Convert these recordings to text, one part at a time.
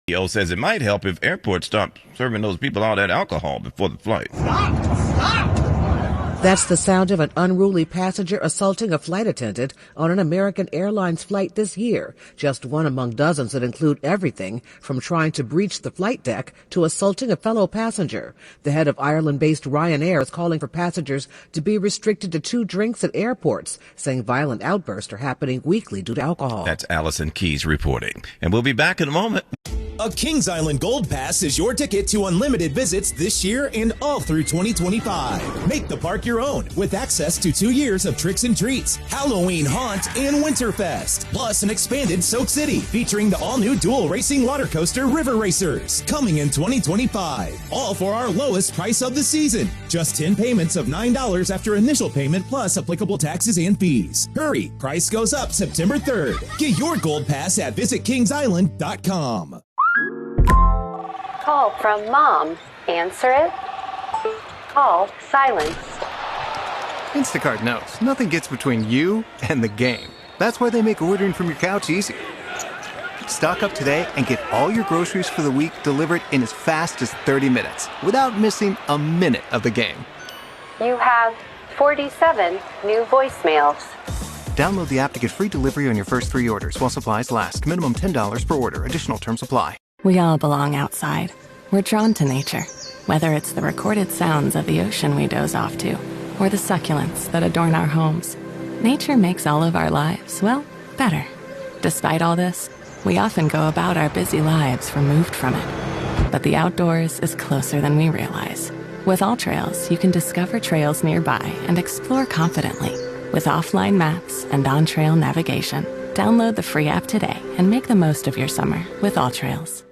CEO says it might help if airports stop serving those people all that alcohol before the flight. That's the sound of an unruly passenger assaulting a flight attendant on an American Airlines flight this year, just one among dozens that include everything from trying to breach the flight deck to assaulting a fellow passenger. The head of Ireland-based Ryanair is calling for passengers to be restricted to 2 drinks at airports, saying violent outbursts are happening weekly due to alcohol. That's Allison Keys reporting. And we'll be back in a moment. A Kings Island Gold Pass is your ticket to unlimited visits this year and all through 2025. Make the park your own with access to 2 years of tricks and treats, Halloween Haunt, and Winterfest. Plus an expanded Soak City featuring the all-new dual racing water coaster River Racers coming in 2025. All for our lowest price of the season. Just 10 payments of $9 after initial payment plus applicable taxes and fees. Hurry, price goes up September 3rd. Get your Gold Pass at visitkingsisland.com. Call from mom. Answer it. Call silenced. Instacart knows nothing gets between you and the game. That's why they make ordering from your couch easy. Stock up today and get all your groceries for the week delivered in as fast as 30 minutes without missing a minute of the game. You have 47 new voicemails. Download the app to get free delivery on your first 3 orders while supplies last. Minimum $10 per order. Additional terms apply. We all belong outside. We're drawn to nature, whether it's the recorded sounds of the ocean we doze off to, or the succulents that adorn our homes. Nature makes all of our lives, well, better. Despite all this, we often go about our busy lives removed from it. But the outdoors is closer than we realize. With AllTrails, you can discover trails nearby and explore confidently. With offline maps and on-trail navigation, download the free app today and make the most of your summer with AllTrails.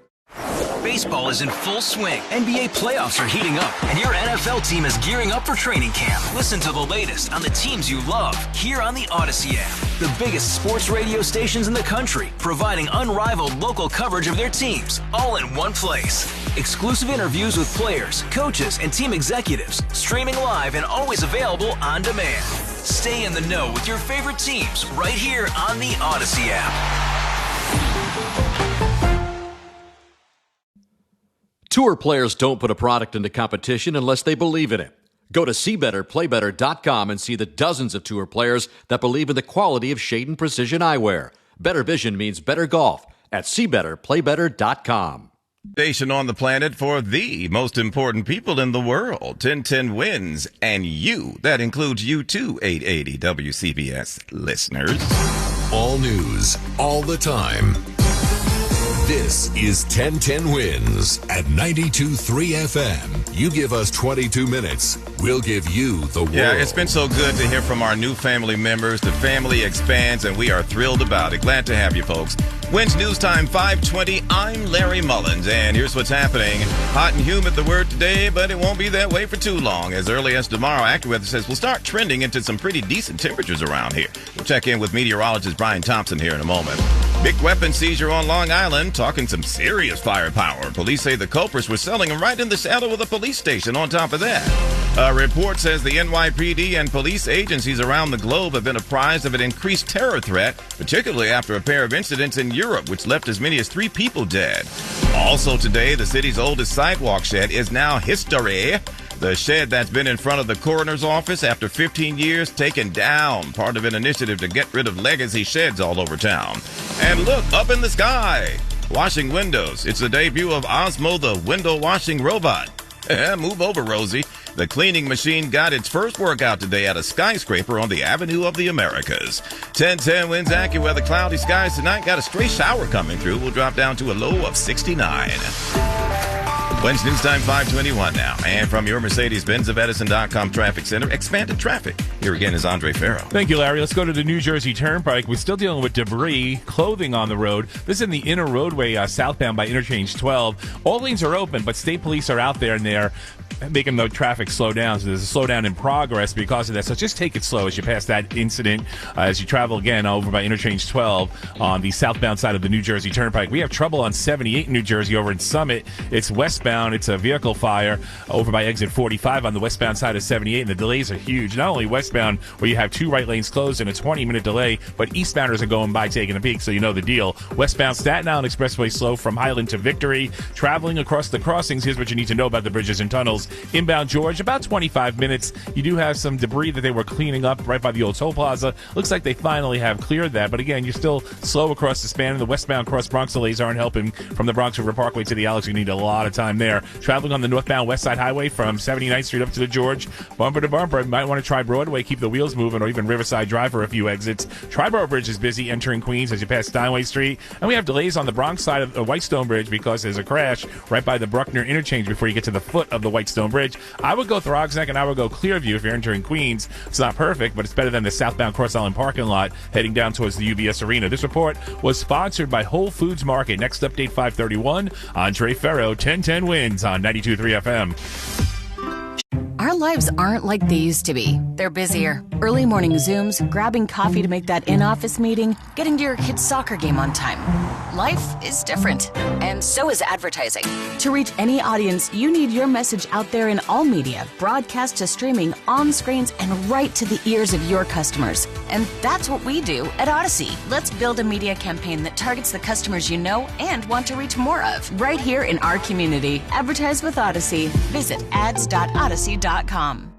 Baseball is in full swing. NBA playoffs are heating up, and your NFL team is gearing up for training camp. Listen to the latest on the teams you love here on the Odyssey app. The biggest sports radio stations in the country, providing unrivaled local coverage of their teams, all in one place. Exclusive interviews with players, coaches, and team executives, streaming live and always available on demand. Stay in the know with your favorite teams right here on the Odyssey app. Tour players don't put a product into competition unless they believe in it. Go to SeeBetterPlayBetter.com and see the dozens of tour players that believe in the quality of Shade & Precision eyewear. Better vision means better golf at SeeBetterPlayBetter.com. Station on the planet for the most important people in the world. 1010 wins, and you. That includes you too, 880 WCBS listeners. All news, all the time. This is 1010 Wins at 92.3 FM. You give us 22 minutes, we'll give you the world. Yeah, it's been so good to hear from our new family members. The family expands, and we are thrilled about it. Glad to have you folks. Wins News Time 5:20. I'm Larry Mullins, and here's what's happening. Hot and humid the word today, but it won't be that way for too long. As early as tomorrow, AccuWeather says we'll start trending into some pretty decent temperatures around here. We'll check in with meteorologist Brian Thompson here in a moment. Big weapon seizure on Long Island, talking some serious firepower. Police say the culprits were selling them right in the shadow of the police station on top of that. A report says the NYPD and police agencies around the globe have been apprised of an increased terror threat, particularly after a pair of incidents in Europe, which left as many as 3 people dead. Also today, the city's oldest sidewalk shed is now history. The shed that's been in front of the coroner's office after 15 years taken down, part of an initiative to get rid of legacy sheds all over town. And look, up in the sky, washing windows. It's the debut of Osmo, the window washing robot. Move over, Rosie. The cleaning machine got its first workout today at a skyscraper on the Avenue of the Americas. 1010 wins AccuWeather. Cloudy skies tonight. Got a stray shower coming through. We'll drop down to a low of 69. Wednesday News Time 5:21 now. And from your Mercedes-Benz of Edison.com Traffic Center, expanded traffic. Here again is Andre Farrow. Thank you, Larry. Let's go to the New Jersey Turnpike. We're still dealing with debris, clothing on the road. This is in the inner roadway southbound by Interchange 12. All lanes are open, but state police are out there and they're making the traffic slow down. So there's a slowdown in progress because of that. So just take it slow as you pass that incident. As you travel again over by Interchange 12 on the southbound side of the New Jersey Turnpike. We have trouble on 78 in New Jersey over in Summit. It's westbound. It's a vehicle fire over by exit 45 on the westbound side of 78. And the delays are huge. Not only westbound, where you have 2 right lanes closed and a 20-minute delay, but eastbounders are going by taking a peek, so you know the deal. Westbound Staten Island Expressway slow from Highland to Victory. Traveling across the crossings, here's what you need to know about the bridges and tunnels. Inbound George, about 25 minutes. You do have some debris that they were cleaning up right by the old toll plaza. Looks like they finally have cleared that, but again, you're still slow across the span, and the westbound cross Bronx delays aren't helping from the Bronx River Parkway to the Alex. You need a lot of time there. Traveling on the northbound West Side Highway from 79th Street up to the George, bumper to bumper. You might want to try Broadway, keep the wheels moving, or even Riverside Drive for a few exits. Triborough Bridge is busy entering Queens as you pass Steinway Street. And we have delays on the Bronx side of the Whitestone Bridge because there's a crash right by the Bruckner interchange before you get to the foot of the Whitestone Bridge. I would go Throgs Neck and I would go Clearview if you're entering Queens. It's not perfect, but it's better than the southbound Cross Island parking lot heading down towards the UBS Arena. This report was sponsored by Whole Foods Market. Next update 531. Andre Ferro, 1010 wins on 92.3 FM. Our lives aren't like they used to be. They're busier. Early morning Zooms, grabbing coffee to make that in-office meeting, getting to your kid's soccer game on time. Life is different, and so is advertising. To reach any audience, you need your message out there in all media, broadcast to streaming, on screens, and right to the ears of your customers. And that's what we do at Odyssey. Let's build a media campaign that targets the customers you know and want to reach more of, right here in our community. Advertise with Odyssey. Visit ads.odyssey.com.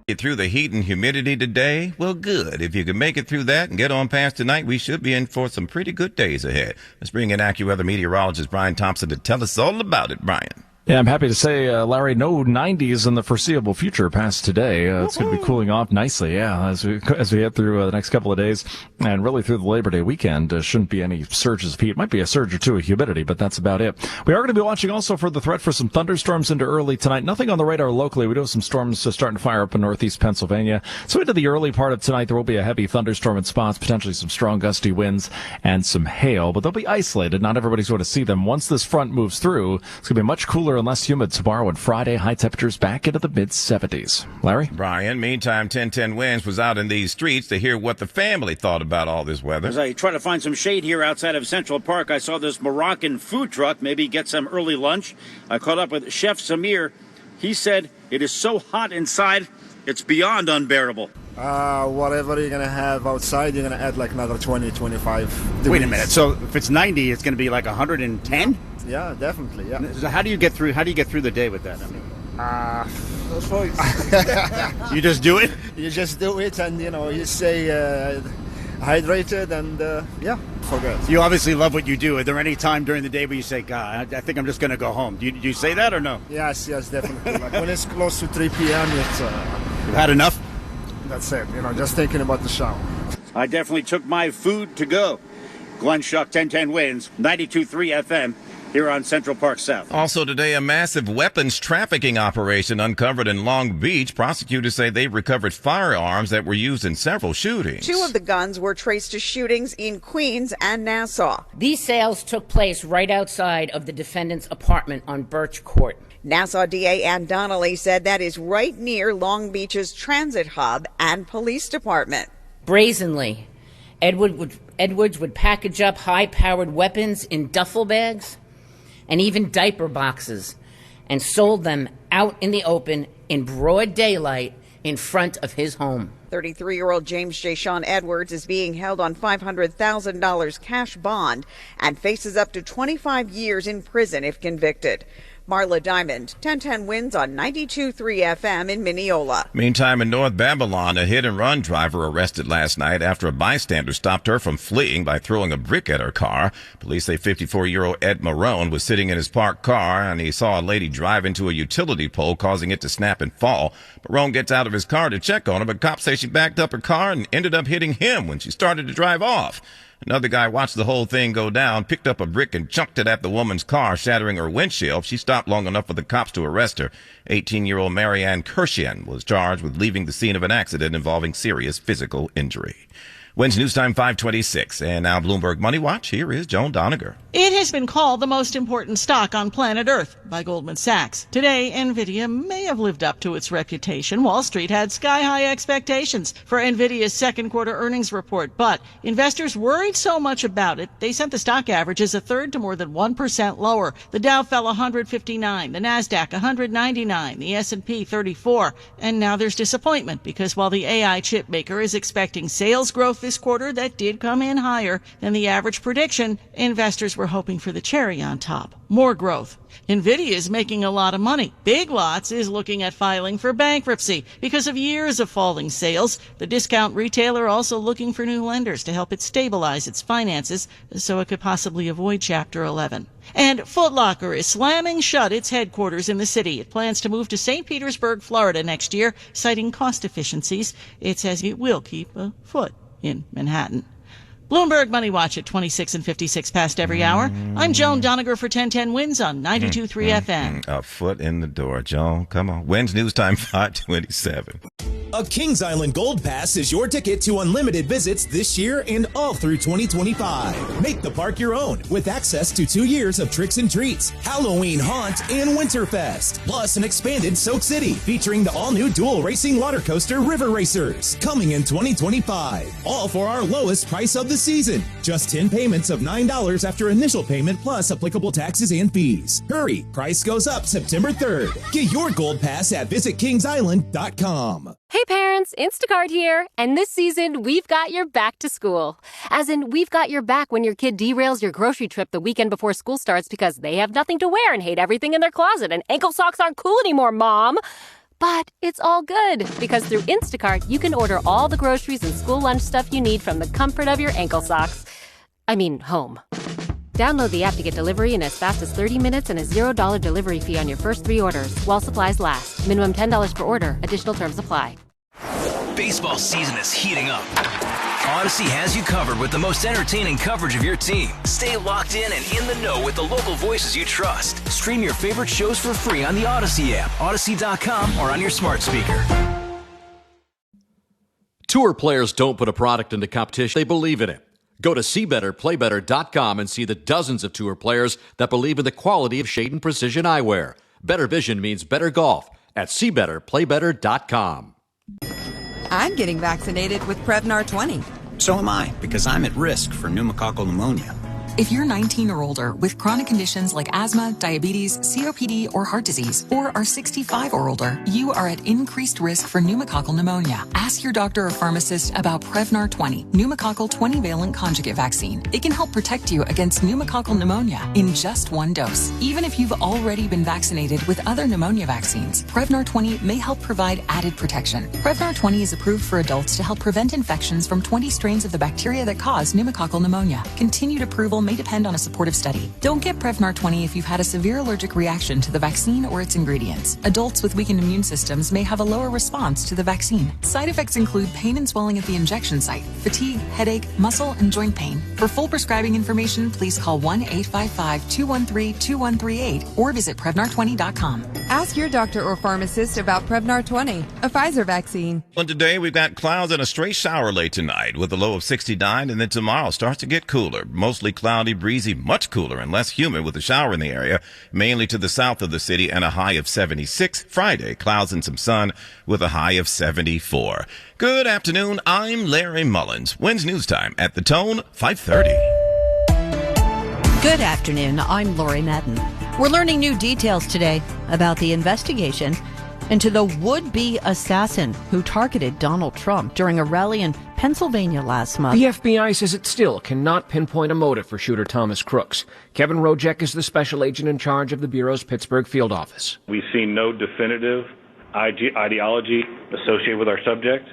Get through the heat and humidity today? Well, good. If you can make it through that and get on past tonight, we should be in for some pretty good days ahead. Let's bring in AccuWeather meteorologist Brian Thompson to tell us all about it. Brian. Yeah, I'm happy to say, Larry, no 90s in the foreseeable future past today. It's going to be cooling off nicely, as we head through the next couple of days and really through the Labor Day weekend. Shouldn't be any surges of heat. Might be a surge or two of humidity, but that's about it. We are going to be watching also for the threat for some thunderstorms into early tonight. Nothing on the radar locally. We do have some storms starting to fire up in northeast Pennsylvania. So into the early part of tonight, there will be a heavy thunderstorm in spots, potentially some strong gusty winds and some hail, but they'll be isolated. Not everybody's going to see them. Once this front moves through, it's going to be much cooler and less humid tomorrow and Friday. High temperatures back into the mid-70s. Larry? Brian, meantime, 1010 Winds was out in these streets to hear what the family thought about all this weather. As I try to find some shade here outside of Central Park, I saw this Moroccan food truck, maybe get some early lunch. I caught up with Chef Samir. He said it is so hot inside, it's beyond unbearable. Whatever you're going to have outside, you're going to add like another 20, 25 degrees. Wait a minute. So if it's 90, it's going to be like 110? Yeah, definitely. Yeah. So how do you get through the day with that? I mean, you just do it? You just do it, and you stay hydrated, and forget. You obviously love what you do. Are there any time during the day where you say, God, I think I'm just going to go home? Do you say that or no? Yes, definitely. Like when it's close to 3 p.m., it's you've had enough? That's it. Just thinking about the shower. I definitely took my food to go. Glenn Shuck, 1010 Wins, 92.3 FM. Here on Central Park South. Also today, a massive weapons trafficking operation uncovered in Long Beach. Prosecutors say they recovered firearms that were used in several shootings. 2 of the guns were traced to shootings in Queens and Nassau. These sales took place right outside of the defendant's apartment on Birch Court. Nassau DA Ann Donnelly said that is right near Long Beach's transit hub and police department. Brazenly, Edwards would package up high-powered weapons in duffel bags and even diaper boxes, and sold them out in the open in broad daylight in front of his home. 33-year-old James J. Sean Edwards is being held on $500,000 cash bond and faces up to 25 years in prison if convicted. Marla Diamond, 1010 Wins on 92.3 FM in Mineola. Meantime, in North Babylon, a hit-and-run driver arrested last night after a bystander stopped her from fleeing by throwing a brick at her car. Police say 54-year-old Ed Marone was sitting in his parked car, and he saw a lady drive into a utility pole, causing it to snap and fall. Marone gets out of his car to check on her, but cops say she backed up her car and ended up hitting him when she started to drive off. Another guy watched the whole thing go down, picked up a brick and chucked it at the woman's car, shattering her windshield. She stopped long enough for the cops to arrest her. 18-year-old Marianne Kirshian was charged with leaving the scene of an accident involving serious physical injury. When's News Time 526. And now Bloomberg Money Watch. Here is Joan Doniger. It has been called the most important stock on planet Earth by Goldman Sachs. Today, Nvidia may have lived up to its reputation. Wall Street had sky-high expectations for Nvidia's second quarter earnings report, but investors worried so much about it, they sent the stock averages a third to more than 1% lower. The Dow fell 159, the Nasdaq 199, the S&P 34, and now there's disappointment because while the AI chip maker is expecting sales growth this quarter that did come in higher than the average prediction, investors were hoping for the cherry on top. More growth. Nvidia is making a lot of money. Big Lots is looking at filing for bankruptcy because of years of falling sales. The discount retailer also looking for new lenders to help it stabilize its finances so it could possibly avoid Chapter 11. And Foot Locker is slamming shut its headquarters in the city. It plans to move to St. Petersburg, Florida next year, citing cost efficiencies. It says it will keep a foot in Manhattan. Bloomberg Money Watch at 26 and 56 past every hour. I'm Joan Doniger for 1010 Wins on 92.3 FM. A foot in the door, Joan. Come on. Wins News Time 527. A Kings Island Gold Pass is your ticket to unlimited visits this year and all through 2025. Make the park your own with access to 2 years of tricks and treats, Halloween Haunt, and Winterfest. Plus an expanded Soak City featuring the all-new dual racing water coaster River Racers coming in 2025. All for our lowest price of the season. Just 10 payments of $9 after initial payment plus applicable taxes and fees. Hurry, price goes up September 3rd. Get your Gold Pass at visitkingsisland.com. Hey parents, Instacart here. And this season, we've got your back to school. As in, we've got your back when your kid derails your grocery trip the weekend before school starts because they have nothing to wear and hate everything in their closet and ankle socks aren't cool anymore, Mom. But it's all good because through Instacart, you can order all the groceries and school lunch stuff you need from the comfort of your ankle socks. Home. Download the app to get delivery in as fast as 30 minutes and a $0 delivery fee on your first 3 orders while supplies last. Minimum $10 per order. Additional terms apply. Baseball season is heating up. Odyssey has you covered with the most entertaining coverage of your team. Stay locked in and in the know with the local voices you trust. Stream your favorite shows for free on the Odyssey app, Odyssey.com, or on your smart speaker. Tour players don't put a product into competition. They believe in it. Go to SeeBetterPlayBetter.com and see the dozens of tour players that believe in the quality of Shade and Precision eyewear. Better vision means better golf at SeeBetterPlayBetter.com. I'm getting vaccinated with Prevnar 20. So am I, because I'm at risk for pneumococcal pneumonia. If you're 19 or older with chronic conditions like asthma, diabetes, COPD, or heart disease, or are 65 or older, you are at increased risk for pneumococcal pneumonia. Ask your doctor or pharmacist about Prevnar 20, pneumococcal 20-valent conjugate vaccine. It can help protect you against pneumococcal pneumonia in just 1 dose. Even if you've already been vaccinated with other pneumonia vaccines, Prevnar 20 may help provide added protection. Prevnar 20 is approved for adults to help prevent infections from 20 strains of the bacteria that cause pneumococcal pneumonia. Continued approval may depend on a supportive study. Don't get Prevnar 20 if you've had a severe allergic reaction to the vaccine or its ingredients. Adults with weakened immune systems may have a lower response to the vaccine. Side effects include pain and swelling at the injection site, fatigue, headache, muscle, and joint pain. For full prescribing information, please call 1-855-213-2138 or visit Prevnar20.com. Ask your doctor or pharmacist about Prevnar 20, a Pfizer vaccine. Well, today we've got clouds and a stray shower late tonight with a low of 69, and then tomorrow starts to get cooler. Mostly cloudy, breezy, much cooler and less humid with a shower in the area, mainly to the south of the city, and a high of 76. Friday, clouds and some sun with a high of 74. Good afternoon. I'm Larry Mullins. When's News Time at the Tone, 5:30. Good afternoon. I'm Lori Madden. We're learning new details today about the investigation into the would-be assassin who targeted Donald Trump during a rally in Pennsylvania last month. The FBI says it still cannot pinpoint a motive for shooter Thomas Crooks. Kevin Rojek is the special agent in charge of the Bureau's Pittsburgh field office. We've seen no definitive ideology associated with our subject,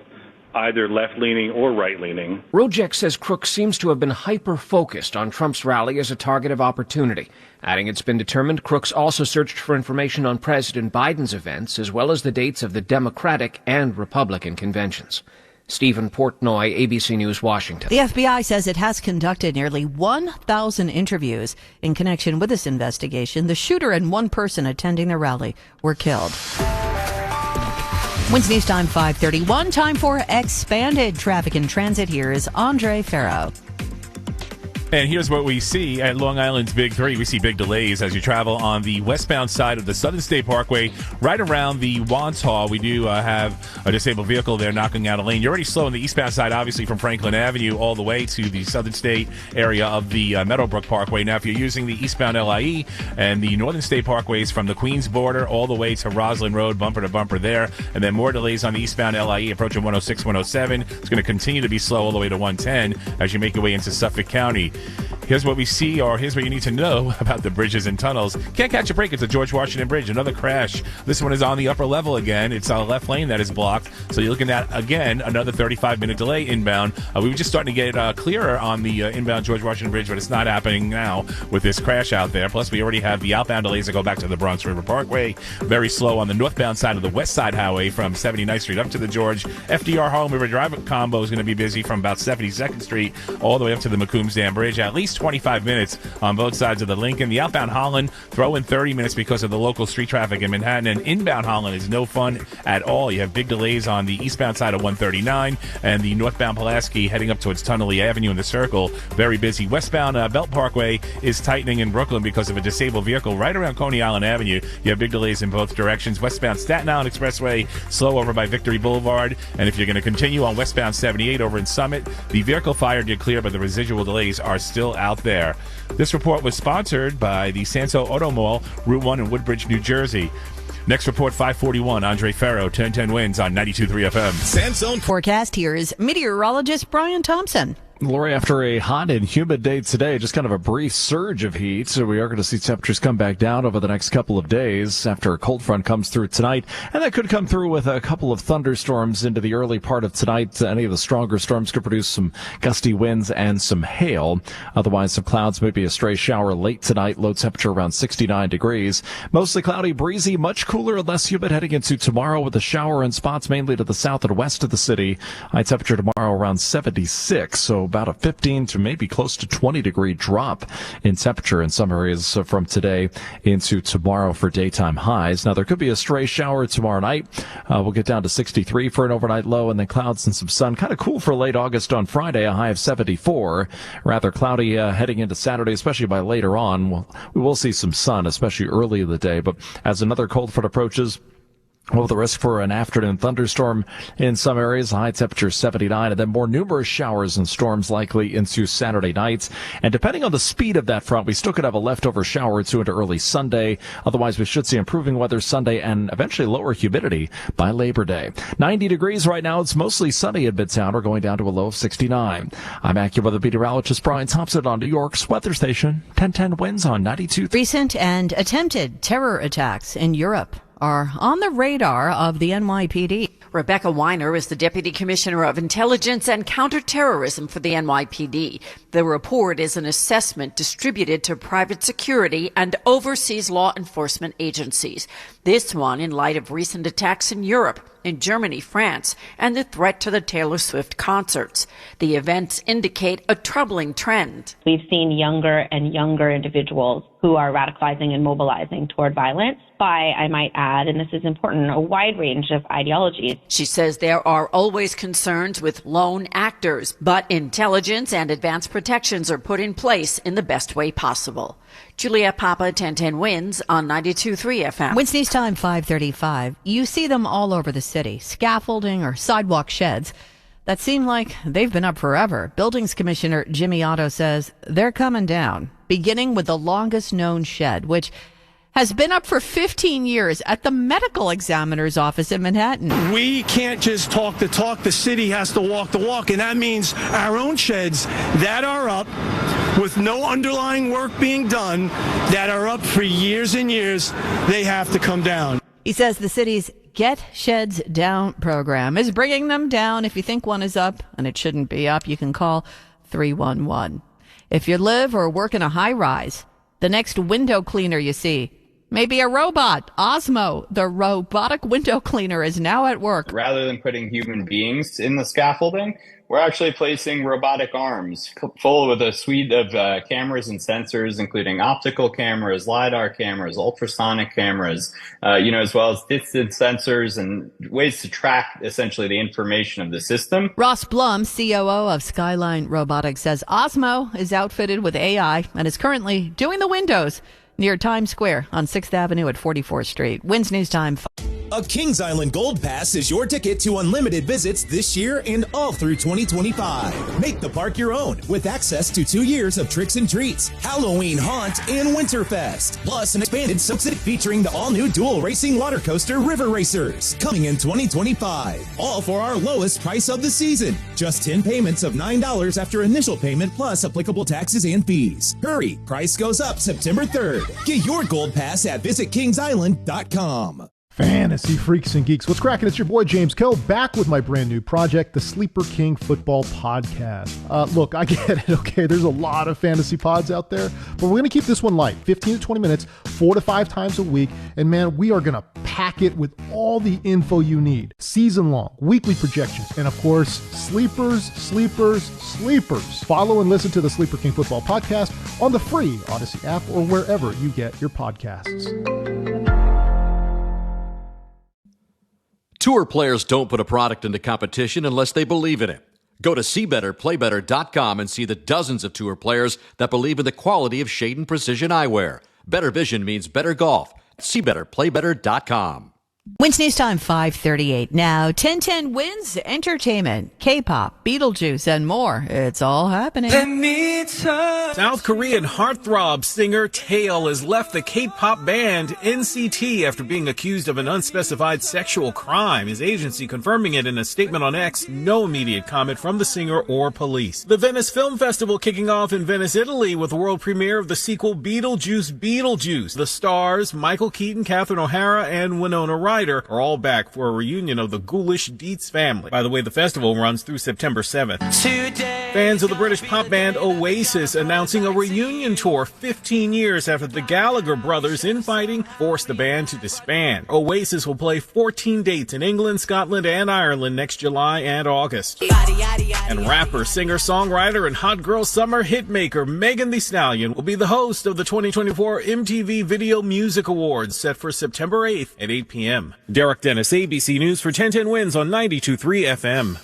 either left-leaning or right-leaning. Rojek says Crooks seems to have been hyper-focused on Trump's rally as a target of opportunity, adding it's been determined Crooks also searched for information on President Biden's events, as well as the dates of the Democratic and Republican conventions. Stephen Portnoy, ABC News, Washington. The FBI says it has conducted nearly 1,000 interviews in connection with this investigation. The shooter and one person attending the rally were killed. Wednesday News Time 5:31. Time for expanded traffic and transit. Here is Andre Farrow. And here's what we see at Long Island's Big Three. We see big delays as you travel on the westbound side of the Southern State Parkway, right around the Wands Hall. We do have a disabled vehicle there knocking out a lane. You're already slow on the eastbound side, obviously, from Franklin Avenue all the way to the Southern State area of the Meadowbrook Parkway. Now, if you're using the eastbound LIE and the Northern State Parkways from the Queens border all the way to Roslyn Road, bumper to bumper there, and then more delays on the eastbound LIE approaching 106, 107. It's going to continue to be slow all the way to 110 as you make your way into Suffolk County. Here's what we see, or here's what you need to know about the bridges and tunnels. Can't catch a break. It's the George Washington Bridge. Another crash. This one is on the upper level again. It's a left lane that is blocked. So you're looking at, again, another 35-minute delay inbound. We were just starting to get clearer on the inbound George Washington Bridge, but it's not happening now with this crash out there. Plus, we already have the outbound delays that go back to the Bronx River Parkway. Very slow on the northbound side of the West Side Highway from 79th Street up to the George. FDR Harlem River Drive combo is going to be busy from about 72nd Street all the way up to the McCombs Dam Bridge. At least 25 minutes on both sides of the Lincoln. The outbound Holland throw in 30 minutes because of the local street traffic in Manhattan, and inbound Holland is no fun at all. You have big delays on the eastbound side of 139 and the northbound Pulaski heading up towards Tunnelly Avenue in the Circle. Very busy. Westbound Belt Parkway is tightening in Brooklyn because of a disabled vehicle right around Coney Island Avenue. You have big delays in both directions. Westbound Staten Island Expressway slow over by Victory Boulevard, and if you're going to continue on westbound 78 over in Summit, the vehicle fire did clear, but the residual delays are still out there. This report was sponsored by the Sanso Auto Mall, Route 1 in Woodbridge, New Jersey. Next report, 541. Andre Farrow, 1010 wins on 92.3 FM. Sanso forecast. Here is meteorologist Brian Thompson. Lori, after a hot and humid day today, just kind of a brief surge of heat, so we are going to see temperatures come back down over the next couple of days after a cold front comes through tonight, and that could come through with a couple of thunderstorms into the early part of tonight. Any of the stronger storms could produce some gusty winds and some hail. Otherwise, some clouds, maybe a stray shower late tonight, low temperature around 69 degrees. Mostly cloudy, breezy, much cooler and less humid heading into tomorrow with a shower in spots mainly to the south and west of the city. High temperature tomorrow around 76, so about a 15 to maybe close to 20 degree drop in temperature in some areas from today into tomorrow for daytime highs. Now, there could be a stray shower tomorrow night. We'll get down to 63 for an overnight low, and then clouds and some sun. Kind of cool for late August on Friday, a high of 74. Rather cloudy heading into Saturday, especially by later on. We will see some sun, especially early in the day, but as another cold front approaches, well, the risk for an afternoon thunderstorm in some areas, high temperature 79, and then more numerous showers and storms likely into Saturday nights. And depending on the speed of that front, we still could have a leftover shower or two into early Sunday. Otherwise, we should see improving weather Sunday and eventually lower humidity by Labor Day. 90 degrees right now. It's mostly sunny in Midtown. We're going down to a low of 69. I'm AccuWeather meteorologist Brian Thompson on New York's weather station. 1010 wins on 92. Recent and attempted terror attacks in Europe are on the radar of the NYPD. Rebecca Weiner is the Deputy Commissioner of Intelligence and Counterterrorism for the NYPD. The report is an assessment distributed to private security and overseas law enforcement agencies. This one in light of recent attacks in Europe, in Germany, France, and the threat to the Taylor Swift concerts. The events indicate a troubling trend. We've seen younger and younger individuals who are radicalizing and mobilizing toward violence by, I might add, and this is important, a wide range of ideologies. She says there are always concerns with lone actors, but intelligence and advanced protections are put in place in the best way possible. Julia Papa, 1010 wins on 92.3 FM. Wednesday's time, 5:35. You see them all over the city, scaffolding or sidewalk sheds that seem like they've been up forever. Buildings Commissioner Jimmy Otto says they're coming down, beginning with the longest known shed, which has been up for 15 years at the medical examiner's office in Manhattan. We can't just talk the talk. The city has to walk the walk, and that means our own sheds that are up with no underlying work being done, that are up for years and years, they have to come down. He says the city's Get Sheds Down program is bringing them down. If you think one is up and it shouldn't be up, you can call 311. If you live or work in a high rise, the next window cleaner you see Maybe a robot. Osmo, the robotic window cleaner, is now at work. Rather than putting human beings in the scaffolding, we're actually placing robotic arms full with a suite of cameras and sensors, including optical cameras, LiDAR cameras, ultrasonic cameras, as well as distance sensors and ways to track essentially the information of the system. Ross Blum, COO of Skyline Robotics, says Osmo is outfitted with AI and is currently doing the windows near Times Square on 6th Avenue at 44th Street. Wins News Time. A Kings Island Gold Pass is your ticket to unlimited visits this year and all through 2025. Make the park your own with access to 2 years of tricks and treats, Halloween Haunt, and Winterfest. Plus an expanded subsidy featuring the all-new dual racing water coaster River Racers coming in 2025. All for our lowest price of the season. Just 10 payments of $9 after initial payment plus applicable taxes and fees. Hurry, price goes up September 3rd. Get your Gold Pass at visitkingsisland.com. Fantasy freaks and geeks, what's cracking? It's your boy James Coe back with my brand new project, the Sleeper King Football Podcast. Look, I get it, okay? There's a lot of fantasy pods out there, but we're going to keep this one light, 15 to 20 minutes, 4 to 5 times a week, and man, we are going to pack it with all the info you need. Season-long, weekly projections, and of course, sleepers. Follow and listen to the Sleeper King Football Podcast on the free Odyssey app or wherever you get your podcasts. Tour players don't put a product into competition unless they believe in it. Go to SeeBetterPlayBetter.com and see the dozens of tour players that believe in the quality of Shade and Precision eyewear. Better vision means better golf. SeeBetterPlayBetter.com. Wins News Time 5:38 now. 1010 Wins Entertainment, K-pop, Beetlejuice, and more. It's all happening. South Korean heartthrob singer Taeil has left the K-pop band NCT after being accused of an unspecified sexual crime. His agency confirming it in a statement on X. No immediate comment from the singer or police. The Venice Film Festival kicking off in Venice, Italy with the world premiere of the sequel Beetlejuice. The stars, Michael Keaton, Catherine O'Hara, and Winona Ryder are all back for a reunion of the ghoulish Dietz family. By the way, the festival runs through September 7th. Fans of the British pop band Oasis announcing a reunion tour 15 years after the Gallagher brothers infighting forced the band to disband. Oasis will play 14 dates in England, Scotland, and Ireland next July and August. And rapper, singer, songwriter, and hot girl summer hitmaker Megan Thee Stallion will be the host of the 2024 MTV Video Music Awards set for September 8th at 8 p.m. Derek Dennis, ABC News for 1010 Wins on 92.3 FM.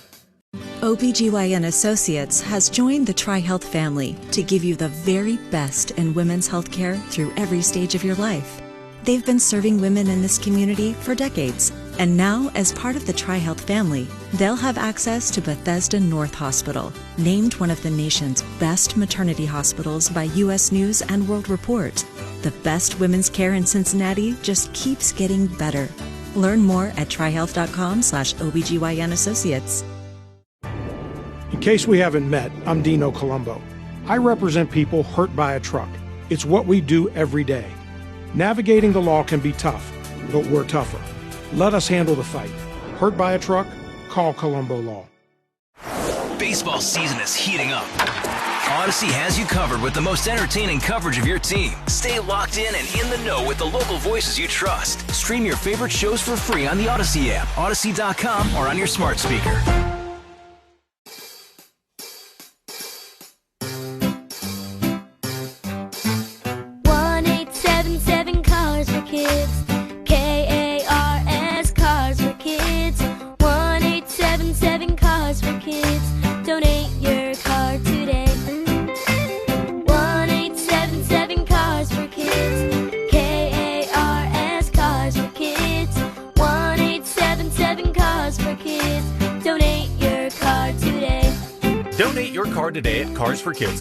OBGYN Associates has joined the TriHealth family to give you the very best in women's health care through every stage of your life. They've been serving women in this community for decades, and now, as part of the TriHealth family, they'll have access to Bethesda North Hospital, named one of the nation's best maternity hospitals by U.S. News and World Report. The best women's care in Cincinnati just keeps getting better. Learn more at trihealth.com/OBGYN Associates. In case we haven't met, I'm Dino Colombo. I represent people hurt by a truck. It's what we do every day. Navigating the law can be tough, but we're tougher. Let us handle the fight. Hurt by a truck? Call Colombo Law. Baseball season is heating up. Odyssey has you covered with the most entertaining coverage of your team. Stay locked in and in the know with the local voices you trust. Stream your favorite shows for free on the Odyssey app, Odyssey.com, or on your smart speaker. Cars for Kids. KARS, Cars for Kids. 1-877 Cars for Kids. Donate your car today. 1-877 Cars for Kids. KARS, Cars for Kids. 1-877 Cars for Kids. Donate your car today. Donate your car today at Cars for Kids.